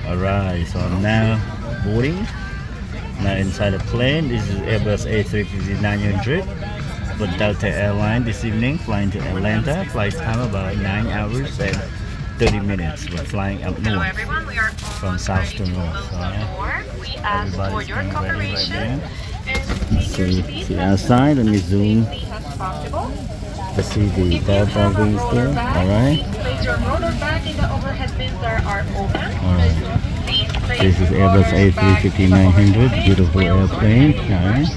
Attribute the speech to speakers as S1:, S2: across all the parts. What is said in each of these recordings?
S1: Alright, so I'm now boarding. Now inside the plane. This is Airbus A350-900 for Delta Airlines this evening, flying to Atlanta. Flight time about 9 hours and 30 minutes. We're flying up north from south to north. So, everybody's getting ready right there. See outside. Let me zoom. Let's see the Delta wings there. Alright. Alright. This is Airbus A350-900. Beautiful airplane. Alright.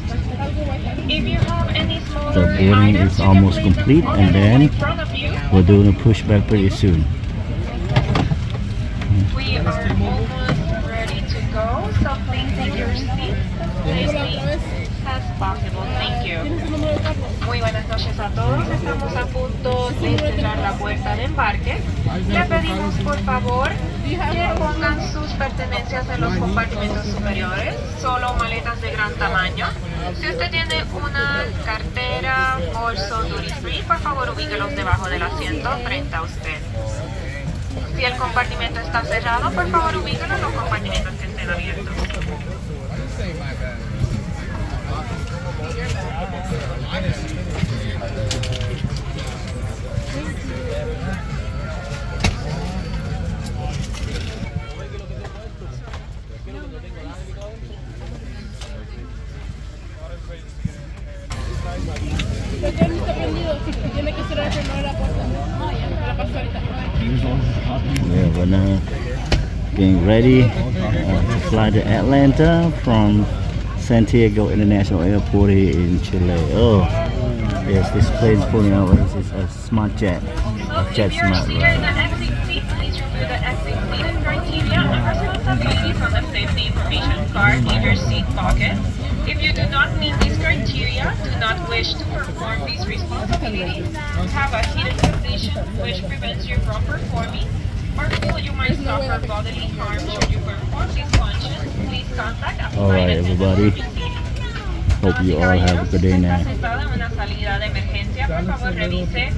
S1: The boarding is almost complete, and then we're doing a pushback pretty soon.
S2: We are almost ready to go, so please take your seat as possible. Thank you. Muy buenas noches a todos. Estamos a punto de cerrar la puerta de embarque. Le pedimos por favor que pongan sus pertenencias en los compartimentos superiores, solo maletas de gran tamaño. Si usted tiene una cartera, bolso, duty free, por favor ubíquelos debajo del asiento frente a usted. Si el compartimento está cerrado, por favor ubíquelo en los compartimentos que estén abiertos.
S1: Yeah, we're now getting ready to fly to Atlanta from Santiago International Airport here in Chile. Oh, yes, this plane is pulling out. This is a smart jet, a jet smart, right?
S2: Please review the exit seating criteria and responsibilities on the safety information card in your seat pocket. If you do not meet these criteria, do not wish to perform these responsibilities, have a hidden condition which prevents you from performing, or feel you might suffer bodily harm should you perform these functions, please contact a
S1: Alright, everybody. Hope you all have a good day now.